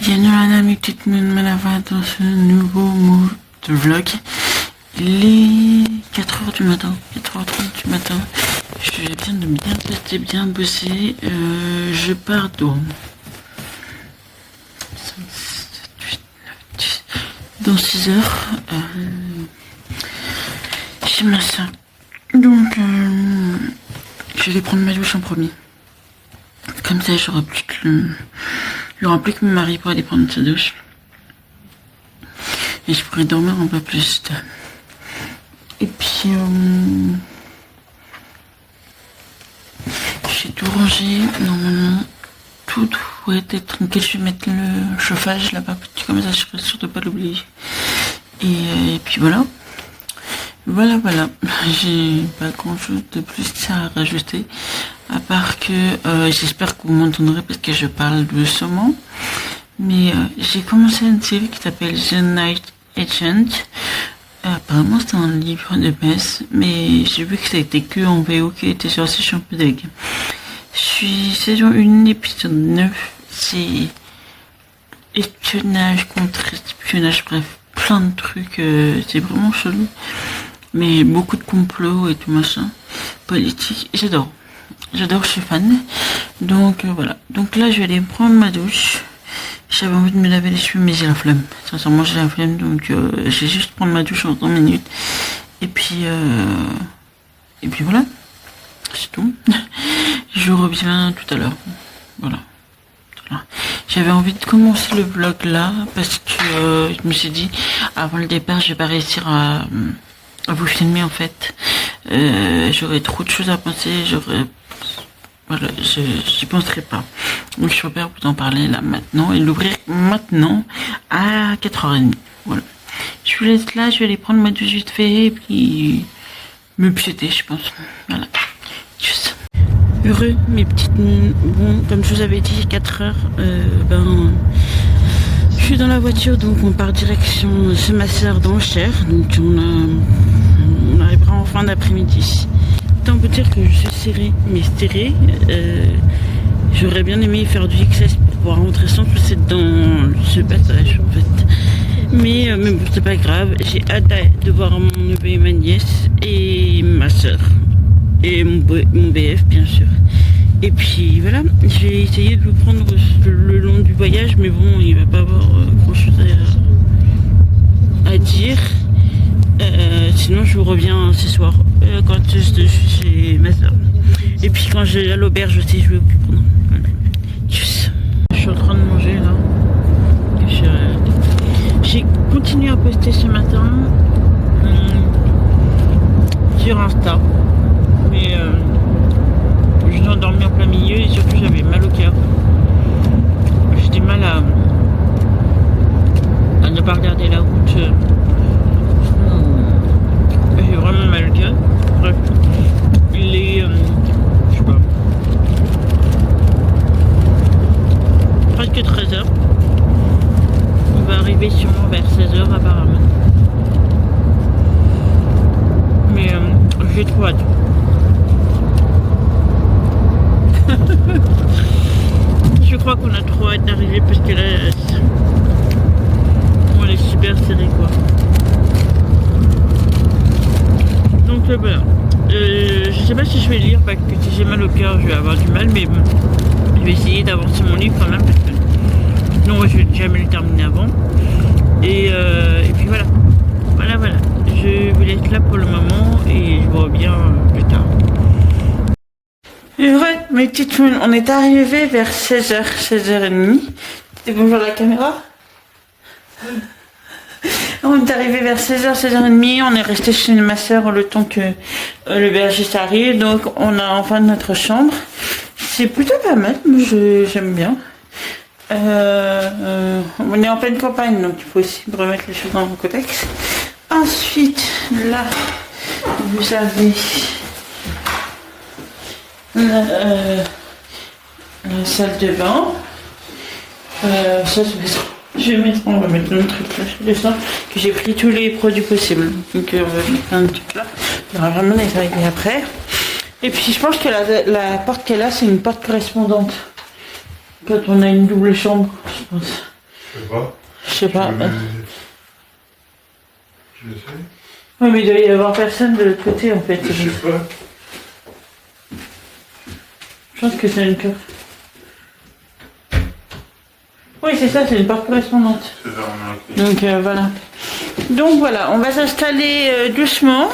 Bienvenue à mes petites Manava dans ce nouveau mot de vlog. Il est 4h du matin, 4h30 du matin. Je viens de bien tester, bien bosser. Je pars dans 5, 7, 8, 9, 10. Dans 6 heures. Chez ma soeur. Donc, je vais prendre ma douche en premier. Comme ça, j'aurai plus que il n'y aura plus que mon mari pour aller prendre sa douche. Et je pourrai dormir un peu plus. Et puis, j'ai tout rangé. Normalement, tout doit être tranquille. Je vais mettre le chauffage là-bas. Comme ça, je serai sûre de ne pas l'oublier. Et puis voilà. Voilà. J'ai pas grand chose de plus à rajouter. À part que j'espère que vous m'entendrez parce que je parle doucement. Mais j'ai commencé une série qui s'appelle The Night Agent. Apparemment c'est un livre de base. Mais j'ai vu que ça a été que en VO qui était sorti, je suis un peu deg. Je suis saison 1, épisode 9. C'est espionnage contre espionnage, bref, plein de trucs. C'est vraiment chelou. Mais beaucoup de complots et tout machin. Politique. J'adore, je suis fan. Donc voilà. Donc là, je vais aller prendre ma douche. J'avais envie de me laver les cheveux, mais j'ai la flemme. Sincèrement, j'ai la flemme. Donc je vais juste prendre ma douche en 30 minutes. Et puis voilà. C'est tout. Je reviens tout à l'heure. Voilà. J'avais envie de commencer le vlog là. Parce que je me suis dit, avant le départ, je vais pas réussir à vous filmer en fait. J'aurais trop de choses à penser, voilà, j'y penserai pas. Donc je préfère vous en parler là maintenant et l'ouvrir maintenant à 4h30. Voilà. Je vous laisse là, je vais aller prendre ma douche vite fait et puis me piéter, je pense. Voilà. Tchuss. Heureux mes petites. Bon, comme je vous avais dit, 4h, je suis dans la voiture, donc on part direction chez ma soeur dans le Cher. Donc on arrivera en fin d'après-midi. Autant vous dire que je suis serrée, mais serrée. J'aurais bien aimé faire du XS pour pouvoir rentrer sans pousser dans ce passage en fait. Mais bon, c'est pas grave. J'ai hâte de voir mon neveu et ma nièce et ma soeur. Et mon BF bien sûr. Et puis voilà, j'ai essayé de le prendre le long du voyage, mais bon, il va pas avoir grand chose à dire. Sinon je vous reviens ce soir quand je suis chez ma soeur. Et puis quand j'ai à l'auberge aussi, je vais vous prendre. Voilà. Tchuss. Je suis en train de manger là. J'ai continué à poster ce matin sur Insta. Mais je suis endormie en plein milieu et surtout j'avais mal au cœur. J'ai du mal à ne pas regarder la route. J'ai vraiment mal au cœur. Bref, il est, je sais pas, presque 13h. On va arriver sûrement vers 16h apparemment. Mais j'ai trop hâte. Je crois qu'on a trop hâte d'arriver parce que là, on est super serré quoi. Donc voilà. Je sais pas si je vais lire parce que si j'ai mal au cœur, je vais avoir du mal, mais bon, je vais essayer d'avancer mon livre quand même parce que sinon je vais jamais le terminer avant. Et puis voilà. Voilà. Je vous laisse là pour le moment et je vous reviens plus tard. Heureux, mes petites mounes, on est arrivé vers 16h, 16h30. Et bonjour la caméra. On est arrivé vers 16h, 16h30. On est resté chez ma soeur le temps que le berger arrive. Donc on a enfin notre chambre. C'est plutôt pas mal, moi j'aime bien. On est en pleine campagne, donc il faut aussi remettre les choses dans le contexte. Ensuite, là, vous avez la salle de bain. Ça, on va mettre un truc là, je descends, que j'ai pris tous les produits possibles. Donc on va mettre un truc là. Il y aura vraiment les règles après. Et puis je pense que la porte qu'elle a, c'est une porte correspondante. Quand on a une double chambre, je pense. Je sais pas. Je sais. Oui, mais il doit y avoir personne de l'autre côté en fait. Je sais pas. Je pense que c'est une porte. Oui, c'est ça, c'est une porte correspondante. C'est ça, on a Donc voilà. Donc voilà, on va s'installer doucement.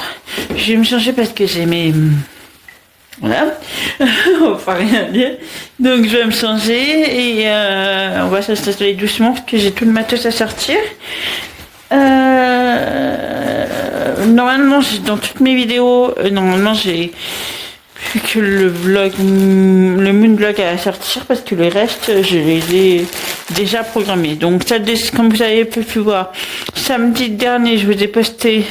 Je vais me changer parce que j'ai mes... Voilà. On va rien dire. Donc je vais me changer et on va s'installer doucement parce que j'ai tout le matos à sortir. Normalement, dans toutes mes vidéos, normalement j'ai plus que le vlog, le moon vlog à sortir parce que le reste, je les ai déjà programmés. Donc ça, comme vous avez pu voir, samedi dernier, je vous ai posté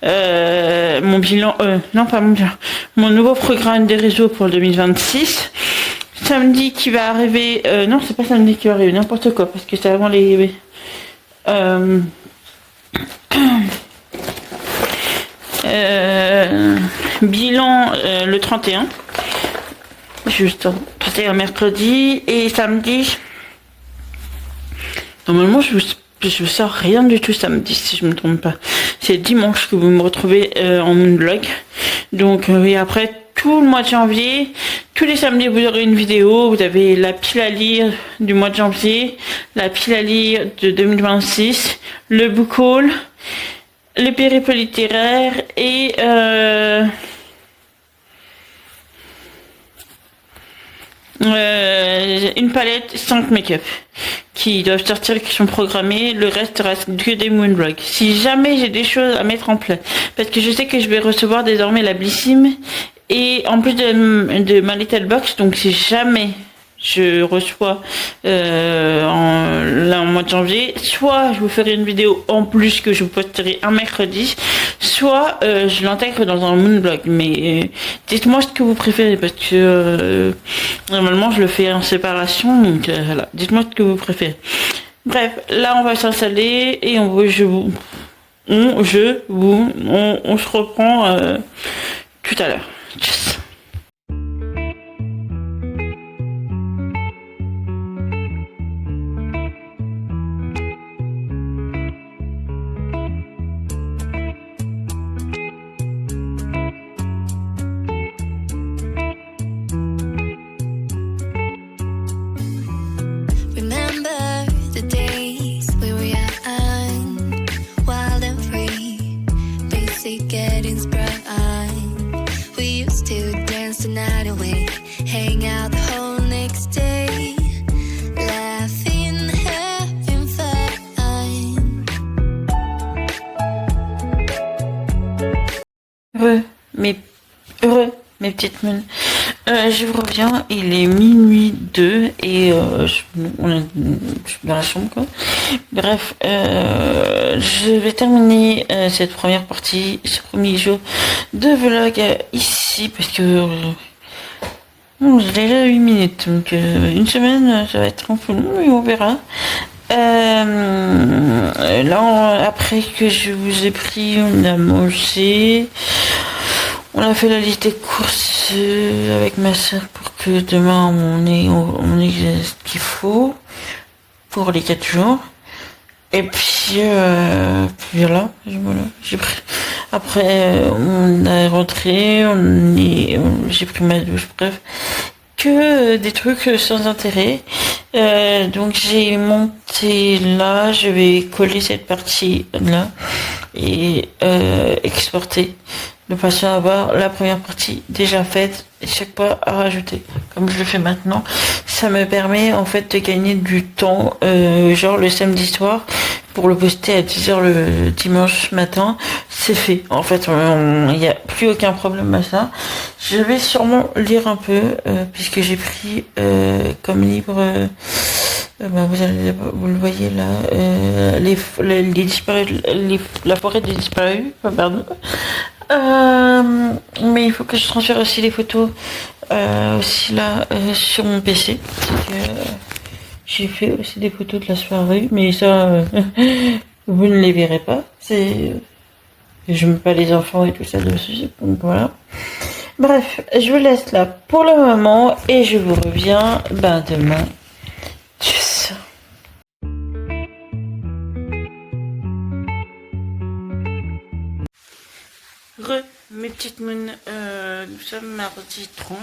mon bilan, non pas mon bilan, mon nouveau programme des réseaux pour le 2026. Samedi qui va arriver, non c'est pas samedi qui va arriver, n'importe quoi, parce que c'est avant les... bilan le 31, juste 31 mercredi, et samedi, normalement je sors rien du tout samedi si je me trompe pas, c'est dimanche que vous me retrouvez en moonvlog. Donc et après tout le mois de janvier, tous les samedis vous aurez une vidéo. Vous avez la pile à lire du mois de janvier, la pile à lire de 2026, le book haul, le périple littéraire et une palette 5 make-up qui doivent sortir, qui sont programmées. Le reste reste que des moonvlogs. Si jamais j'ai des choses à mettre en place, parce que je sais que je vais recevoir désormais la Blissim et en plus de ma Little Box, donc si jamais je reçois en mois de janvier, soit je vous ferai une vidéo en plus que je vous posterai un mercredi, soit je l'intègre dans un moonvlog. Mais dites-moi ce que vous préférez, parce que normalement je le fais en séparation, donc voilà, dites-moi ce que vous préférez. Bref, là on va s'installer et on se reprend tout à l'heure. Tchuss. Getting sprung on. We used to dance the night away, hang out the whole next day, laughing, having fun. Heureux, mes petites moons. Je vous reviens, il est minuit 2 et je suis dans la chambre quoi. Bref, je vais terminer cette première partie, ce premier jour de vlog ici parce que j'ai déjà 8 minutes, donc une semaine ça va être un peu long mais on verra. Là après que je vous ai pris, on a mangé. On a fait la liste des courses avec ma soeur pour que demain on ait ce qu'il faut pour les 4 jours. Et puis voilà, j'ai pris. Après on est rentré, j'ai pris ma douche, bref, que des trucs sans intérêt. Donc j'ai monté là, je vais coller cette partie là et exporter. De façon à avoir la première partie déjà faite et chaque fois à rajouter comme je le fais maintenant. Ça me permet en fait de gagner du temps, genre le samedi soir pour le poster à 10h le dimanche matin, c'est fait. En fait il n'y a plus aucun problème à ça. Je vais sûrement lire un peu puisque j'ai pris comme livre vous le voyez là, les disparus, la forêt des disparus, pardon. Mais il faut que je transfère aussi les photos aussi là sur mon PC. J'ai fait aussi des photos de la soirée, mais ça vous ne les verrez pas. Je mets pas les enfants et tout ça dessus, donc voilà. Bref, je vous laisse là pour le moment et je vous reviens demain. Tchuss. Mes petites mounes, nous sommes mardi 30.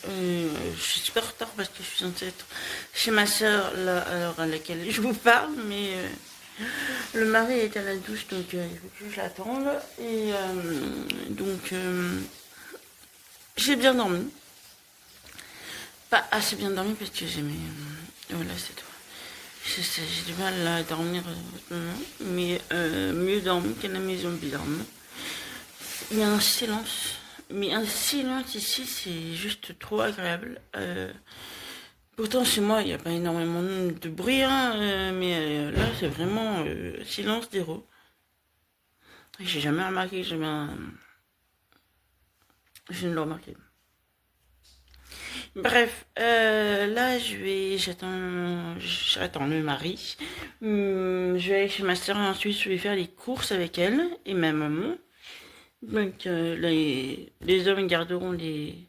Je suis super en retard parce que je suis censée être chez ma soeur là, à l'heure à laquelle je vous parle, mais le mari est à la douche donc il faut que je l'attende. Et donc j'ai bien dormi. Pas assez bien dormi parce que j'ai mes. Voilà, c'est tout. J'ai du mal à dormir en ce moment, mais mieux dormi qu'à la maison bizarrement. Il y a un silence, mais un silence ici, c'est juste trop agréable. Pourtant, chez moi, il n'y a pas énormément de bruit, hein, mais là, c'est vraiment silence zéro. J'ai jamais remarqué, je ne l'ai remarqué. Bref, là, j'attends le mari. Je vais aller chez ma soeur et ensuite, je vais faire les courses avec elle et ma maman. Donc les hommes garderont les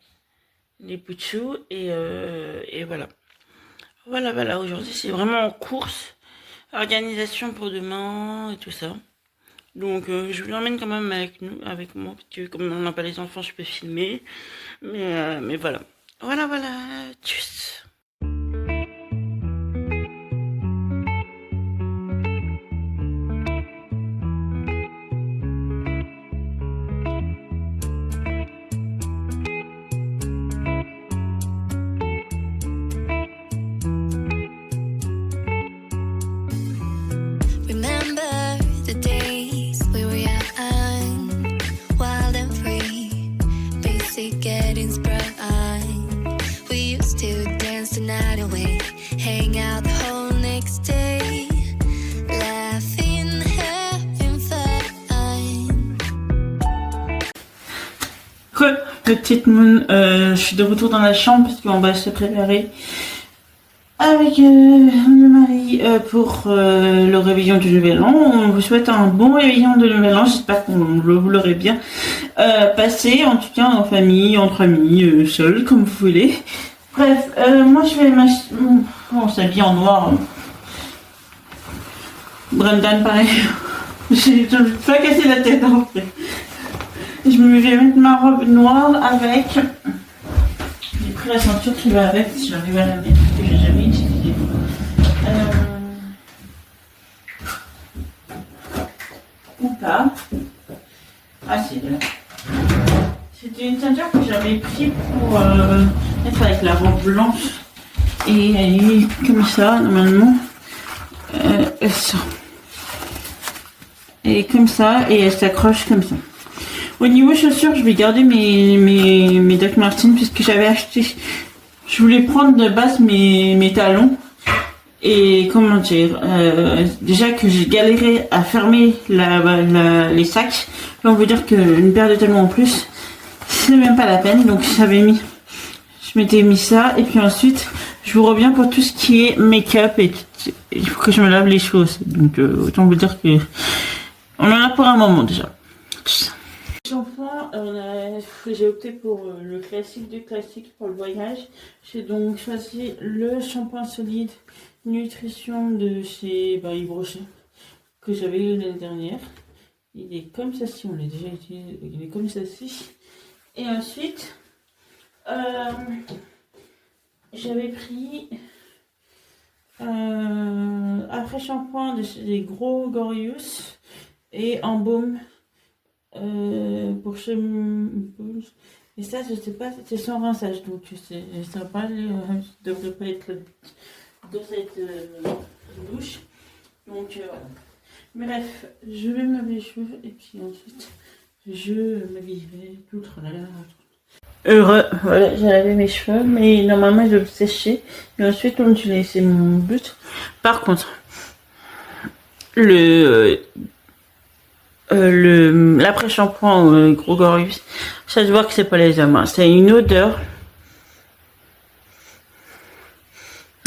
pouchous et voilà. Voilà, aujourd'hui c'est vraiment en course, organisation pour demain et tout ça. Donc je vous emmène quand même avec moi, parce que comme on n'a pas les enfants, je peux filmer. Mais voilà. Voilà, tchuss. Remember the days we were young, wild and free, basic getting sprung. We used to dance the night away, hang out the whole next day, laughing, having fun. Petite moon, je suis de retour dans la chambre parce qu'on va se préparer avec le mari pour le réveillon du Nouvel An. On vous souhaite un bon réveillon de Nouvel An. J'espère que vous l'aurez bien passé, en tout cas en famille, entre amis, seul, comme vous voulez. Bref, moi je vais m'acheter... On s'habille en noir. Brendan, pareil. J'ai pas cassé la tête en fait. Je vais mettre ma robe noire avec... J'ai pris la ceinture qui va avec, si j'arrive à la mettre, que j'ai jamais utilisée. Ou pas. Ah, c'est là. C'était une ceinture que j'avais pris pour mettre avec la robe blanche. Et elle est comme ça, normalement. Elle sort. Elle est comme ça et elle s'accroche comme ça. Au niveau chaussures, je vais garder mes Doc Martens puisque j'avais acheté. Je voulais prendre de base mes talons. Et comment dire, déjà que j'ai galéré à fermer les sacs. Là, on veut dire qu'une paire de talons en plus, c'est même pas la peine. Donc je m'étais mis ça. Et puis ensuite, je vous reviens pour tout ce qui est make-up. Et il faut que je me lave les choses. Donc autant vous dire que on en a pour un moment déjà. Shampoing, j'ai opté pour le classique du classique pour le voyage. J'ai donc choisi le shampoing solide nutrition de chez Yves Rocher que j'avais eu l'année dernière. Il est comme ça, si on l'a déjà utilisé, il est comme ça ci. Et ensuite, j'avais pris après shampoing des gros Glorious et en baume. Pour chez et ça je sais pas, c'est sans rinçage donc je sais pas, devrait pas être dans cette douche donc voilà. Bref, je vais me laver les cheveux et puis ensuite je m'habillerai tout tralala. Heureux, voilà, j'ai lavé mes cheveux mais normalement je vais sécher et ensuite on utilise, c'est mon but. Par contre l'après-shampoing gros Glorious, ça se voit que c'est pas les hommes, hein. C'est une odeur.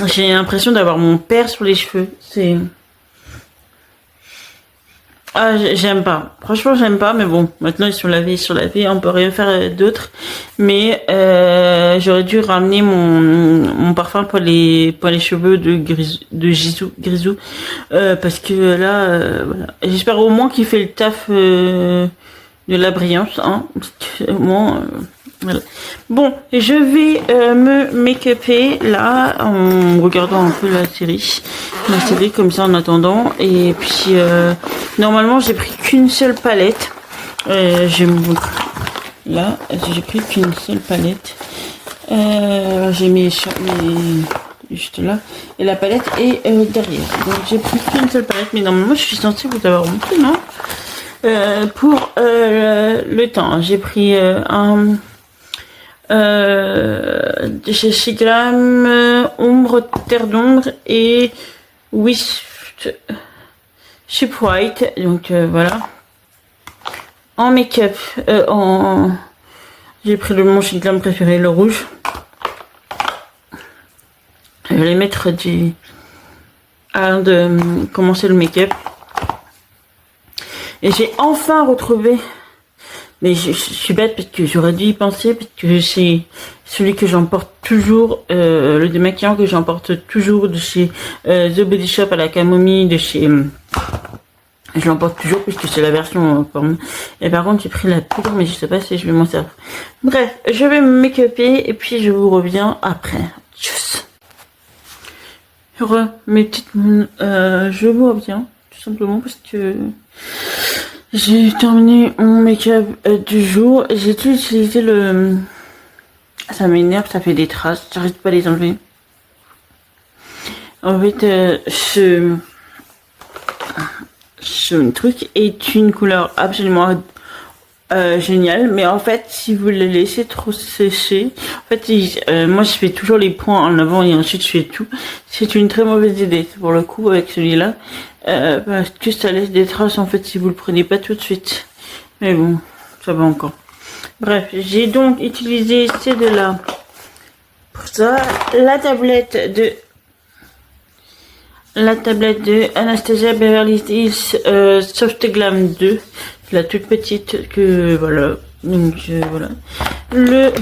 J'ai l'impression d'avoir mon père sur les cheveux. C'est... Ah, j'aime pas. Franchement, j'aime pas, mais bon, maintenant ils sont lavés, on peut rien faire d'autre. Mais j'aurais dû ramener mon parfum pour les cheveux de Grisou, parce que là, voilà. J'espère au moins qu'il fait le taf de la brillance, hein, parce que, au moins, voilà. Bon, je vais me make-upper là en regardant un peu la série comme ça en attendant. Et puis normalement j'ai pris qu'une seule palette. Je vais vous montrer. Là, j'ai pris qu'une seule palette. J'ai mis juste là et la palette est derrière. Donc j'ai pris qu'une seule palette, mais normalement je suis censée vous avoir montré, non? Pour le temps, j'ai pris chez Shiglam, ombre, terre d'ombre et Wisp Ship White. Donc voilà. En make-up, j'ai pris mon Shiglam préféré, le rouge. Je vais mettre avant de commencer le make-up. Et j'ai enfin retrouvé, mais je suis bête parce que j'aurais dû y penser, parce que c'est celui que j'emporte toujours, le démaquillant que j'emporte toujours de chez The Body Shop à la camomille, de chez... je l'emporte toujours puisque c'est la version forme. Et par contre j'ai pris la poudre, mais je sais pas si je vais m'en servir. Bref, je vais me make-upper et puis je vous reviens après. Tchuss. Mes petites... je vous reviens, tout simplement parce que... j'ai terminé mon make-up du jour. J'ai tout utilisé le... Ça m'énerve, ça fait des traces. J'arrête pas à les enlever. En fait, ce truc est une couleur absolument géniale. Mais en fait, si vous le laissez trop sécher... En fait, moi je fais toujours les points en avant et ensuite je fais tout. C'est une très mauvaise idée pour le coup avec celui-là. Parce que ça laisse des traces en fait si vous le prenez pas tout de suite. Mais bon, ça va encore. Bref, j'ai donc utilisé ces deux-là pour ça. La tablette de Anastasia Beverly Hills Soft Glam 2. La toute petite que voilà. Donc voilà. Le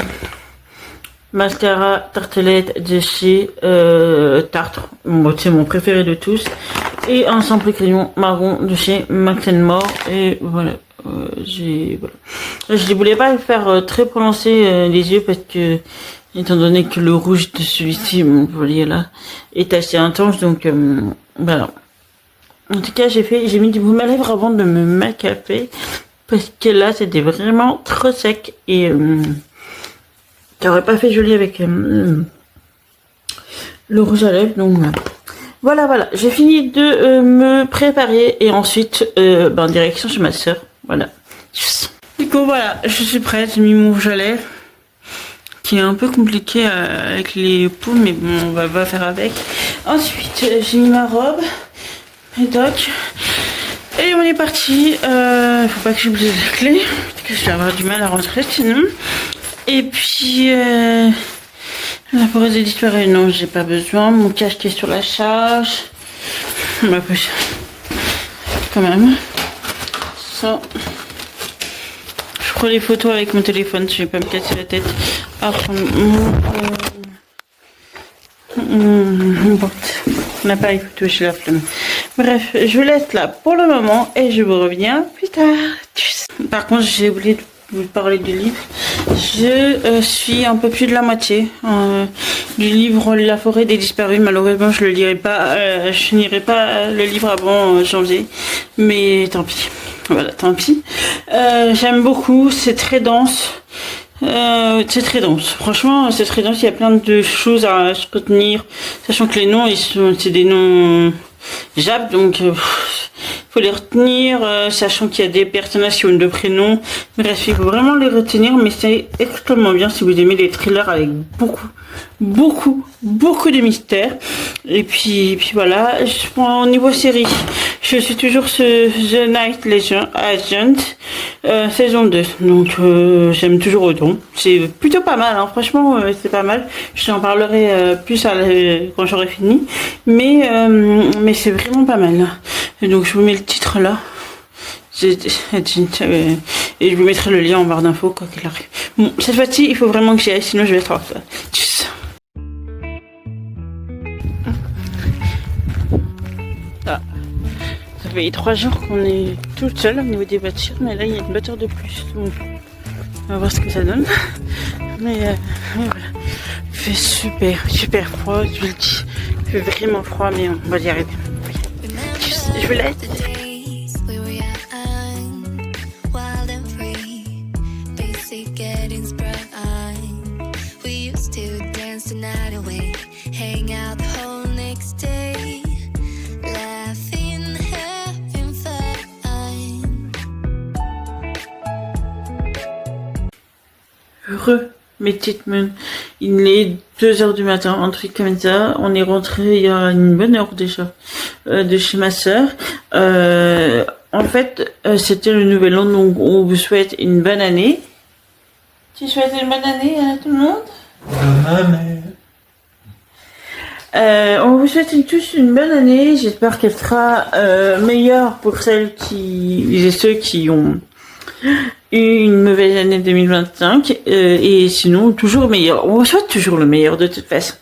mascara tartelette de chez Tarte. Bon, c'est mon préféré de tous. Et un simple crayon marron de chez Max More. Et voilà. Voilà. Je ne voulais pas le faire très prononcé les yeux parce que, étant donné que le rouge de celui-ci, vous voyez là, est assez intense. Donc voilà. En tout cas, j'ai mis du baume à lèvres avant de me make-upper parce que là, c'était vraiment trop sec et ça aurait pas fait joli avec le rouge à lèvres. Donc voilà. J'ai fini de me préparer et ensuite, direction chez ma soeur. Voilà. Du coup, voilà, je suis prête. J'ai mis mon rouge à lèvres qui est un peu compliqué avec les poux, mais bon, on va faire avec. Ensuite, j'ai mis ma robe, mes tocs. Et on est parti. Faut pas que j'oublie les clés, parce que je vais avoir du mal à rentrer sinon. Et puis, la forêt est disparue. Non, j'ai pas besoin. Mon casque est sur la charge. Ma poche. Quand même. Ça. Je prends les photos avec mon téléphone. Je vais pas me casser la tête. À prendre mon appareil photo chez la flemme. Bref, je vous laisse là pour le moment et je vous reviens plus tard. Par contre, j'ai oublié de vous parler du livre. Je suis un peu plus de la moitié du livre La forêt des disparus. Malheureusement, je le lirai pas. Je finirai pas le livre avant janvier, mais tant pis. Voilà, tant pis. J'aime beaucoup. C'est très dense. C'est très dense. Franchement, c'est très dense. Il y a plein de choses à se retenir, sachant que les noms, c'est des noms Jap, donc faut les retenir, sachant qu'il y a des personnages qui ont deux prénoms. Bref, il faut vraiment les retenir, mais c'est extrêmement bien si vous aimez les thrillers avec beaucoup de mystères. Et puis voilà. Au niveau série, je suis toujours The Night Agent, saison 2. Donc j'aime toujours autant. C'est plutôt pas mal, hein. Franchement, c'est pas mal. Je t'en parlerai plus quand j'aurai fini. Mais c'est vraiment pas mal. Et donc je vous mets le titre là. Et je vous mettrai le lien en barre d'infos quoi qu'il arrive. Bon, cette fois-ci, il faut vraiment que j'y aille, sinon je vais être en retard. Tchuss. Ah. Ça fait 3 jours qu'on est toute seule au niveau des voitures, mais là il y a une voiture de plus. Donc on va voir ce que ça donne. Mais voilà. Il fait super froid, je vous le dis. Il fait vraiment froid, mais on va y arriver. Je vous laisse. Heureux, mes petites meunes. Il est 2h du matin, un truc comme ça. On est rentré il y a une bonne heure déjà de chez ma sœur. En fait, c'était le nouvel an, donc on vous souhaite une bonne année. Tu souhaites une bonne année à tout le monde? Bonne année. On vous souhaite tous une bonne année. J'espère qu'elle sera meilleure pour celles et ceux qui ont une mauvaise année 2025 et sinon toujours meilleur. On souhaite toujours le meilleur de toute façon.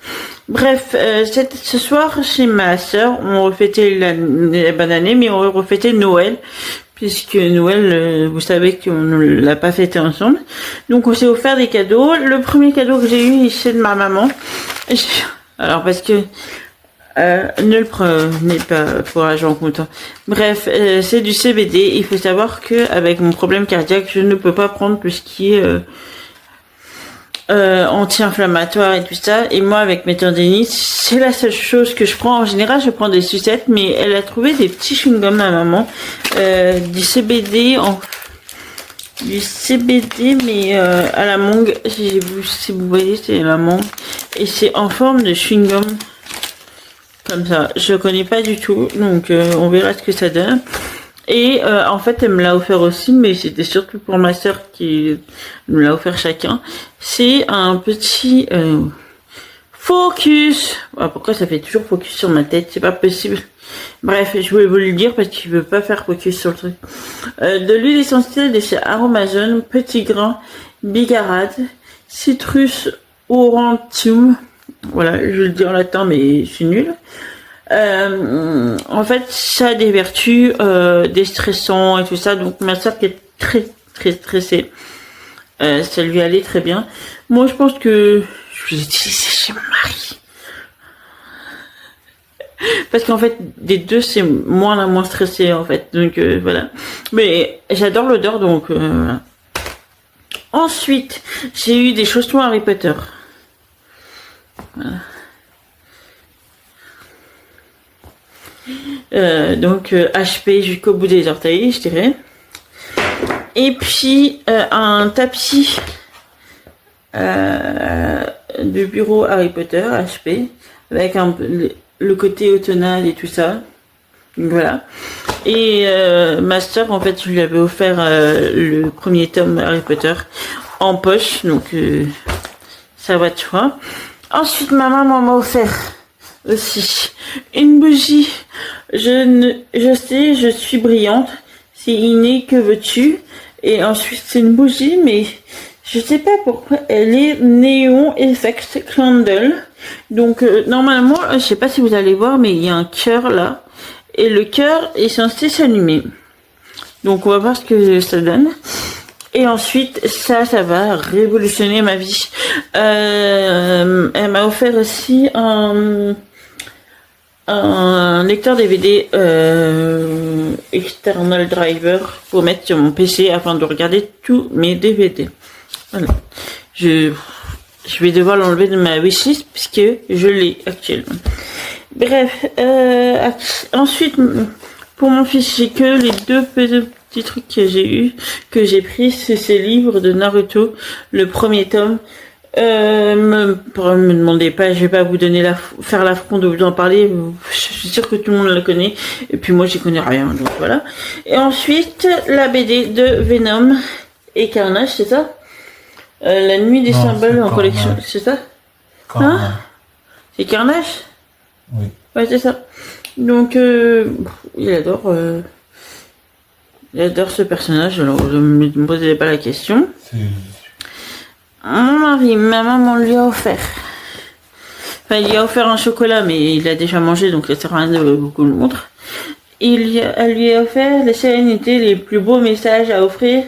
Bref, ce soir chez ma sœur, on refêtait la bonne année, mais on refêtait Noël, puisque Noël, vous savez qu'on ne l'a pas fêté ensemble. Donc on s'est offert des cadeaux. Le premier cadeau que j'ai eu, c'est de ma maman. Alors parce que ne le prenez pas pour argent comptant. Bref, c'est du CBD. Il faut savoir que avec mon problème cardiaque, je ne peux pas prendre tout ce qui est anti-inflammatoire et tout ça. Et moi, avec mes tendinites, c'est la seule chose que je prends. En général, je prends des sucettes, mais elle a trouvé des petits chewing-gums à maman, du CBD mais à la mangue. Si vous voyez, c'est la mangue et c'est en forme de chewing-gum. Comme ça, je connais pas du tout, donc on verra ce que ça donne. Et en fait, elle me l'a offert aussi, mais c'était surtout pour ma soeur qui me l'a offert chacun. C'est un petit focus. Ah, pourquoi ça fait toujours focus sur ma tête? C'est pas possible. Bref, je voulais vous le dire parce qu'il veut pas faire focus sur le truc. De l'huile essentielle de chez Aromazone, petit grain, bigarade, citrus aurantium. Voilà, je le dis en latin, mais c'est nul. En fait, ça a des vertus déstressants et tout ça. Donc, ma soeur qui est très stressée, ça lui allait très bien. Moi, je pense que je vais utiliser chez mon mari. Parce qu'en fait, des deux, c'est moi la moins stressée, en fait. Donc, voilà. Mais j'adore l'odeur, donc voilà. Ensuite, j'ai eu des chaussons Harry Potter. Voilà. Donc HP jusqu'au bout des orteils, je dirais. Et puis un tapis de bureau Harry Potter HP avec le côté automnal et tout ça. Donc, voilà. Et ma soeur, en fait, je lui avais offert le premier tome Harry Potter en poche, donc ça va de soi. Ensuite, ma maman m'a offert aussi une bougie. Je sais, je suis brillante. C'est inné, que veux-tu? Et ensuite, c'est une bougie, mais je sais pas pourquoi elle est Neon Effect Candle. Donc, normalement, je sais pas si vous allez voir, mais il y a un cœur là. Et le cœur est censé s'allumer. Donc, on va voir ce que ça donne. Et ensuite, ça va révolutionner ma vie. Elle m'a offert aussi un lecteur DVD external driver pour mettre sur mon PC afin de regarder tous mes DVD. Voilà. Je vais devoir l'enlever de ma wishlist puisque je l'ai actuellement. Bref, ensuite pour mon fils, j'ai que les deux petits trucs que j'ai pris, c'est ces livres de Naruto, le premier tome. Me demandez pas, je vais pas vous donner faire l'affront de vous en parler. Je suis sûre que tout le monde le connaît. Et puis moi, j'y connais rien, donc voilà. Et ensuite, la BD de Venom et Carnage, c'est ça? La nuit des symboles en collection, c'est ça? Carnage. Hein? C'est Carnage? Oui. Ouais, c'est ça. Donc, il adore ce personnage. Alors, je ne me posais pas la question. Mon mari, ma maman lui a offert. Enfin, il lui a offert un chocolat, mais il a déjà mangé, donc ça sert à rien de beaucoup le montrer. elle lui a offert les sérénités, les plus beaux messages à offrir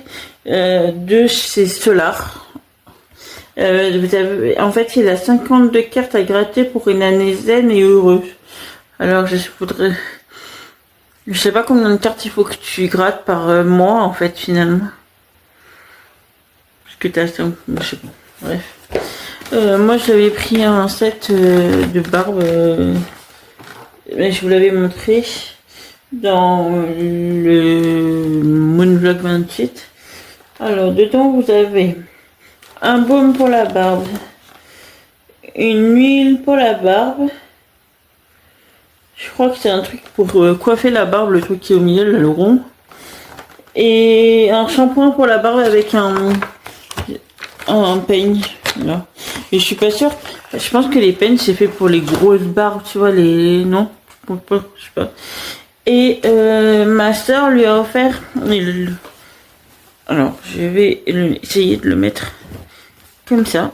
de chez Solar. En fait, il a 52 cartes à gratter pour une année zen et heureuse. Alors, je sais pas combien de cartes il faut que tu grattes par mois, en fait, finalement. Parce que t'as 5, je sais pas. Bref. Moi, j'avais pris un set de barbe. Mais je vous l'avais montré dans le Moonvlog 28. Alors, dedans, vous avez un baume pour la barbe, une huile pour la barbe. Je crois que c'est un truc pour coiffer la barbe, le truc qui est au milieu, le rond. Et un shampoing pour la barbe avec un peigne. Là. Et je suis pas sûre. Je pense que les peignes c'est fait pour les grosses barbes, tu vois, non, je sais pas. Et ma soeur lui a offert. Alors, je vais essayer de le mettre comme ça.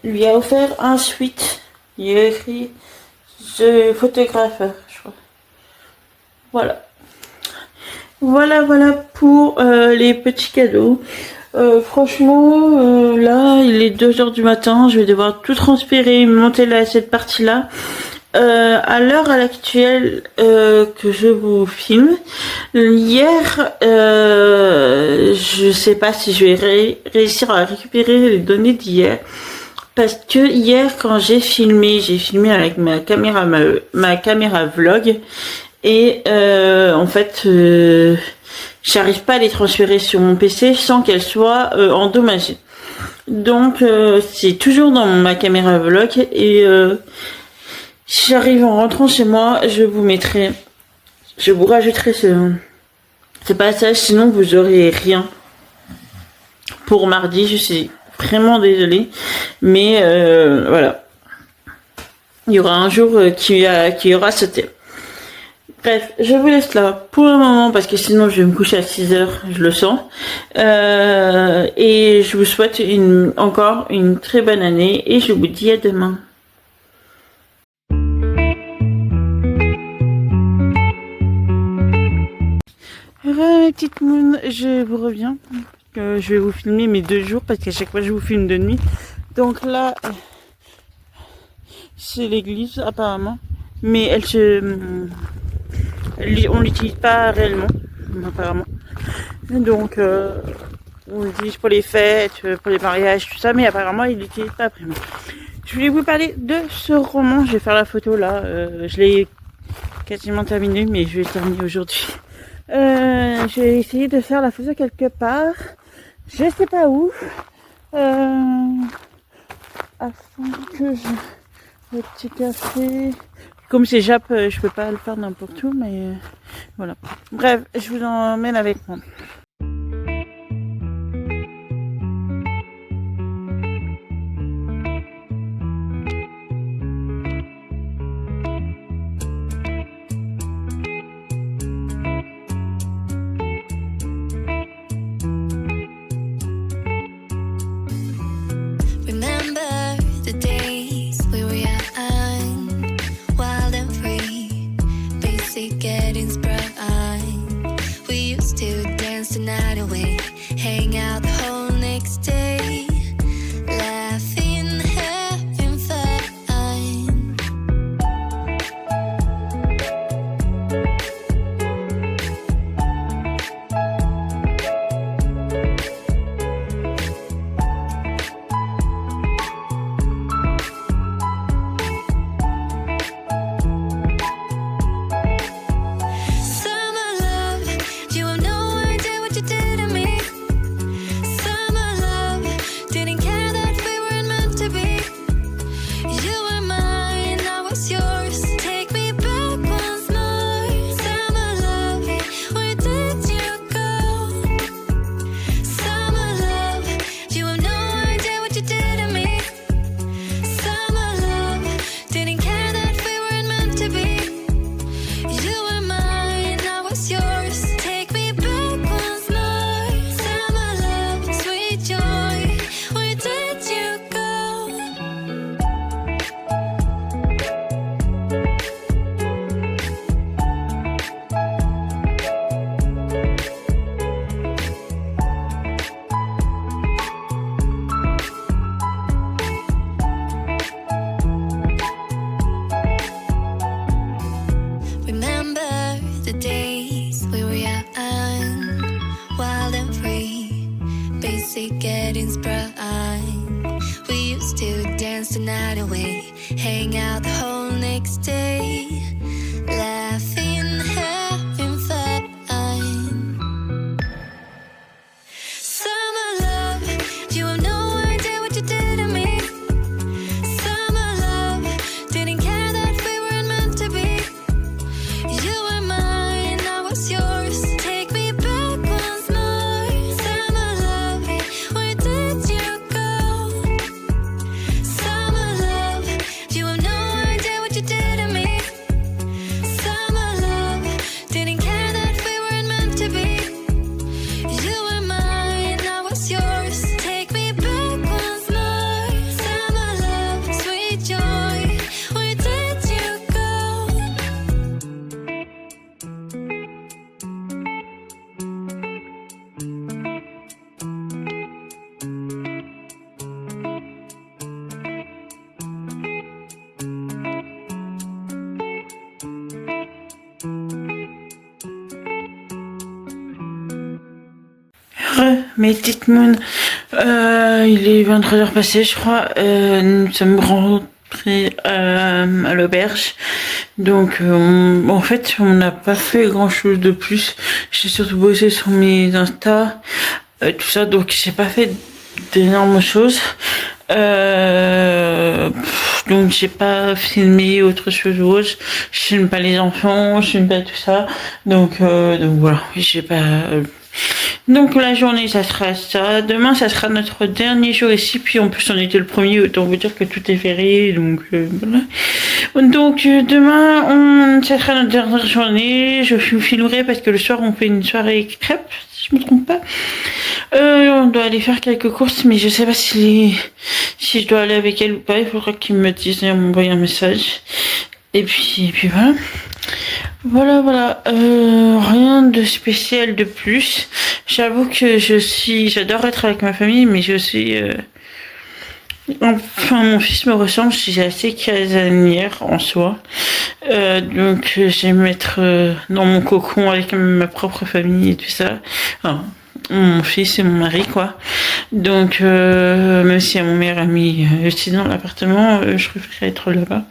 Lui a offert un sweat. Il a écrit The Photographer, je crois. Voilà. Voilà pour les petits cadeaux. Franchement, là, il est 2h du matin. Je vais devoir tout transpirer, monter cette partie-là. À l'heure à l'actuelle que je vous filme, hier, je sais pas si je vais réussir à récupérer les données d'hier. Parce que hier, quand j'ai filmé avec ma caméra vlog. Et en fait, j'arrive pas à les transférer sur mon PC sans qu'elles soient endommagées. Donc, c'est toujours dans ma caméra vlog. Et si j'arrive en rentrant chez moi, je vous rajouterai ce passage. Sinon, vous aurez rien pour mardi. Je suis vraiment désolée. Mais voilà. Il y aura un jour qui aura sauté. Bref, je vous laisse là pour le moment parce que sinon je vais me coucher à 6h, je le sens. Et je vous souhaite encore une très bonne année et je vous dis à demain. Mes petites moons, je vous reviens. Je vais vous filmer mes 2 jours parce qu'à chaque fois je vous filme de nuit. Donc là, c'est l'église apparemment. Mais on l'utilise pas réellement, apparemment. Donc, on l'utilise pour les fêtes, pour les mariages, tout ça, mais apparemment, il l'utilise pas vraiment. Je voulais vous parler de ce roman. Je vais faire la photo là. Je l'ai quasiment terminé, mais je vais terminer aujourd'hui. J'ai essayé de faire la photo quelque part. Je sais pas où. Afin que le petit café. Comme c'est Jap, je peux pas le faire n'importe où, mais voilà. Bref, je vous emmène avec moi. Remember the days we were young, wild and free, basic getting sprung. We used to dance the getting sprung. We used to dance the night away, hang out the whole next day, laughing, having fun. Summer love, you have no idea what you did to me. Summer love, didn't care that we weren't meant to be. You were mine, I was yours. Take me back once more. Summer love, where did you go? Summer love, you have no idea what you did to me. Summer love, didn't care that we weren't meant to be. You were mine, I was yours. Take me back once more. Summer love, sweet joy, where did you go? Mes petites moons, il est 23h passé, je crois. Nous sommes rentrés à l'auberge. Donc, en fait, on n'a pas fait grand chose de plus. J'ai surtout bossé sur mes Insta, tout ça. Donc, j'ai pas fait d'énormes choses. Donc, j'ai pas filmé autre chose ou autre. Je filme pas les enfants, je filme pas tout ça. Donc voilà, j'ai pas. Donc la journée ça sera ça, demain ça sera notre dernier jour ici, puis en plus on était le premier, autant vous dire que tout est férié, donc voilà. Donc demain ça sera notre dernière journée, je filmerai parce que le soir on fait une soirée crêpes, si je me trompe pas. On doit aller faire quelques courses, mais je sais pas si je dois aller avec elle ou pas, il faudra qu'il me dise et m'envoie un message. Et puis voilà. Voilà, rien de spécial de plus. J'avoue que j'adore être avec ma famille, mais je suis, enfin, mon fils me ressemble, je suis assez casanière en soi. Donc, j'aime être dans mon cocon avec ma propre famille et tout ça. Enfin, mon fils et mon mari, quoi. Donc, même s'il y a mon meilleur ami aussi dans l'appartement, je préférais être là-bas.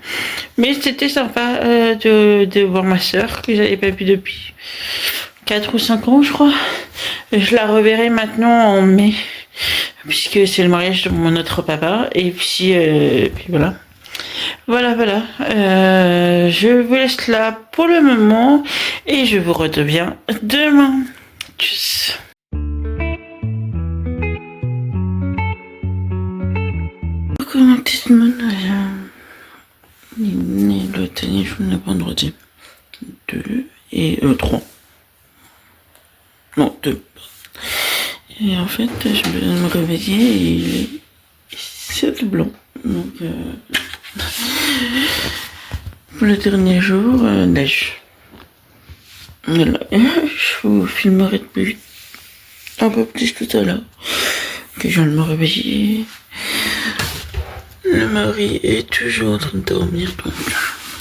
Mais c'était sympa de voir ma sœur, que j'avais pas vue depuis 4 ou 5 ans, je crois. Je la reverrai maintenant en mai, puisque c'est le mariage de mon autre papa. Et puis voilà. Voilà. Je vous laisse là pour le moment, et je vous redeviens demain. Tchuss. Comment petite moon, le tennis le vendredi 2 et 3. Non, 2. Et en fait, je viens de me réveiller et il est 7 blanc. Donc, pour le dernier jour, neige. Voilà. Je vous filmerai depuis un peu plus tout à l'heure que je viens de me réveiller. Le mari est toujours en train de dormir, donc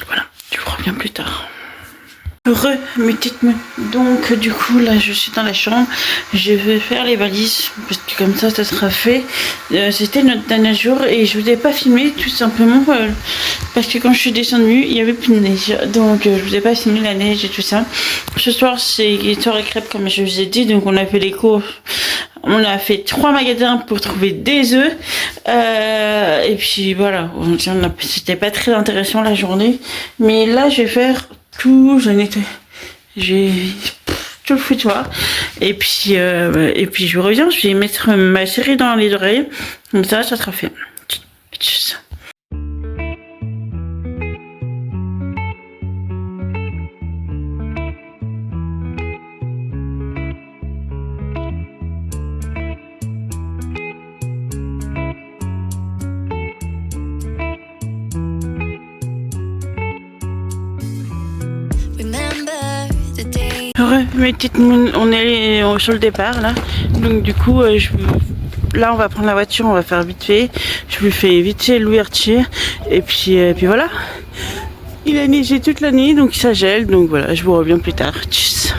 voilà, je vous reviens plus tard. Mes petites mains. Donc du coup là je suis dans la chambre, je vais faire les valises parce que comme ça sera fait. C'était notre dernier jour et je vous ai pas filmé tout simplement parce que quand je suis descendue il y avait plus de neige, donc je vous ai pas filmé la neige et tout ça. Ce soir c'est soirée crêpes comme je vous ai dit, donc on a fait les courses. On a fait 3 magasins pour trouver des œufs. Et puis voilà, c'était pas très intéressant la journée. Mais là, je vais faire tout. J'ai tout le foutoir. Et puis je reviens, je vais mettre ma série dans les oreilles. Comme ça sera fait. Tchuss. Mes petites moons, on est sur le départ là, donc du coup là on va prendre la voiture, on va faire vite fait, je lui fais vite fait l'ouverture et puis voilà, il a neigé toute la nuit donc ça gèle, donc voilà, je vous reviens plus tard. Tchuss.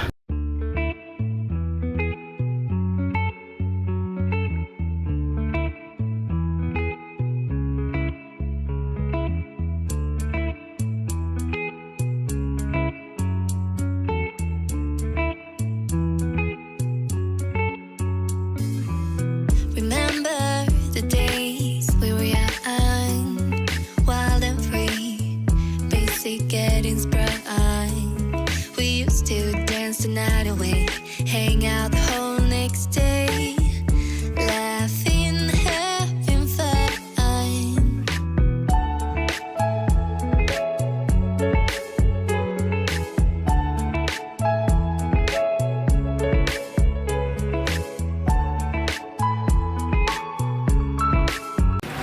away, hang out the whole next day, laughing, having fun.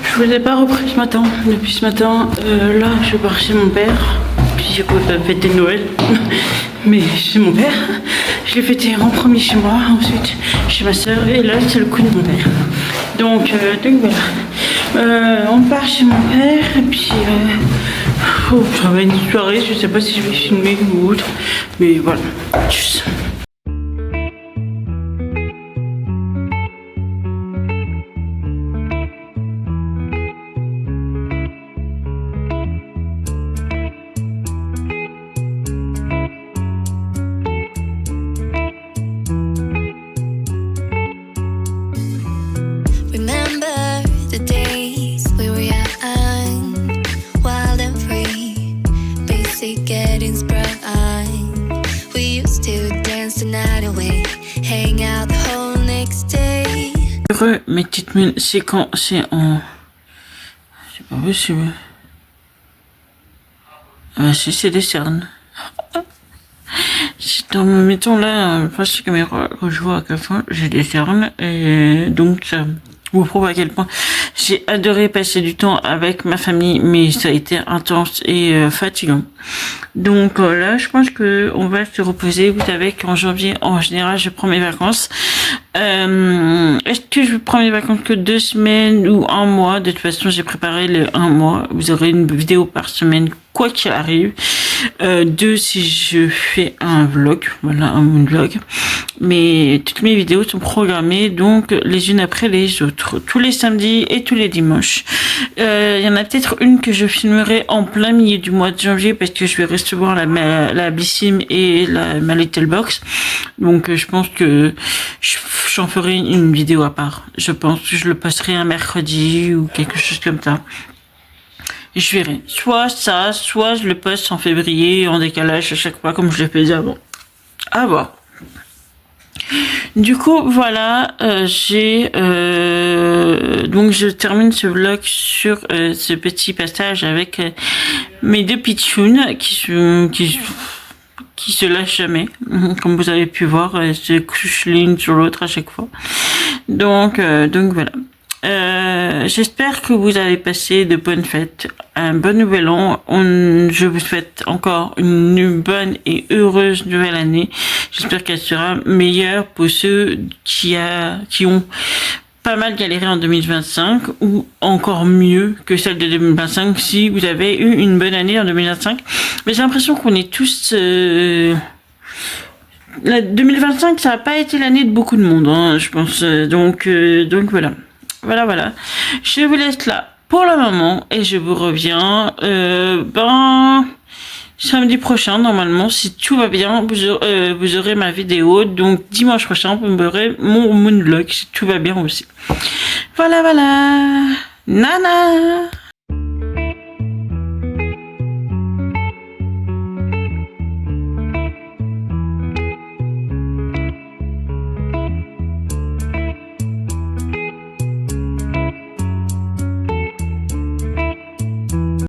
Je vous ai pas repris ce matin. Depuis ce matin, là, je pars chez mon père. Puis j'ai pas fêté Noël, mais chez mon père. Je l'ai fêté en premier chez moi, ensuite chez ma soeur, et là, c'est le coup de mon père. Donc voilà. On part chez mon père, et puis ça va être une soirée. Je sais pas si je vais filmer ou autre, mais voilà. Tchuss. Remember the days we were young, wild and free, basic getting sprung. We used to dance the night away, hang out the whole next day. Heureux, mes petites munes, c'est quand c'est en... C'est pas possible. Ah si, c'est des cernes. Mettons là, face à la caméra, quand je vois à quel point j'ai des cernes, et donc ça vous prouve à quel point j'ai adoré passer du temps avec ma famille, mais ça a été intense et fatigant. Donc là, je pense que on va se reposer. Vous savez qu'en janvier, en général, je prends mes vacances. Est-ce que je prends mes vacances que 2 semaines ou 1 mois? De toute façon, j'ai préparé le 1 mois. Vous aurez une vidéo par semaine, quoi qu'il arrive. 2 si je fais un vlog, voilà, un vlog. Mais toutes mes vidéos sont programmées, donc les unes après les autres, tous les samedis et tous les dimanches. Il y en a peut-être une que je filmerai en plein milieu du mois de janvier parce que je vais recevoir la Blissim et ma Little Box. Donc je pense que j'en ferai une vidéo à part. Je pense que je le passerai un mercredi ou quelque chose comme ça. Je verrai. Soit ça, soit je le poste en février, en décalage à chaque fois, comme je l'ai fait avant. À voir. Du coup, voilà, donc je termine ce vlog sur ce petit passage avec mes 2 pitchounes qui se lâchent jamais, comme vous avez pu voir, elles se couchent l'une sur l'autre à chaque fois. Donc voilà. J'espère que vous avez passé de bonnes fêtes, un bon nouvel an. Je vous souhaite encore une bonne et heureuse nouvelle année. J'espère qu'elle sera meilleure pour ceux qui ont pas mal galéré en 2025 ou encore mieux que celle de 2025 si vous avez eu une bonne année en 2025. Mais j'ai l'impression qu'on est tous... 2025, ça n'a pas été l'année de beaucoup de monde, hein, je pense. Donc voilà. Voilà. Je vous laisse là pour le moment et je vous reviens samedi prochain normalement si tout va bien. Vous aurez ma vidéo, donc dimanche prochain vous aurez mon moonvlog si tout va bien aussi. Voilà. Nana.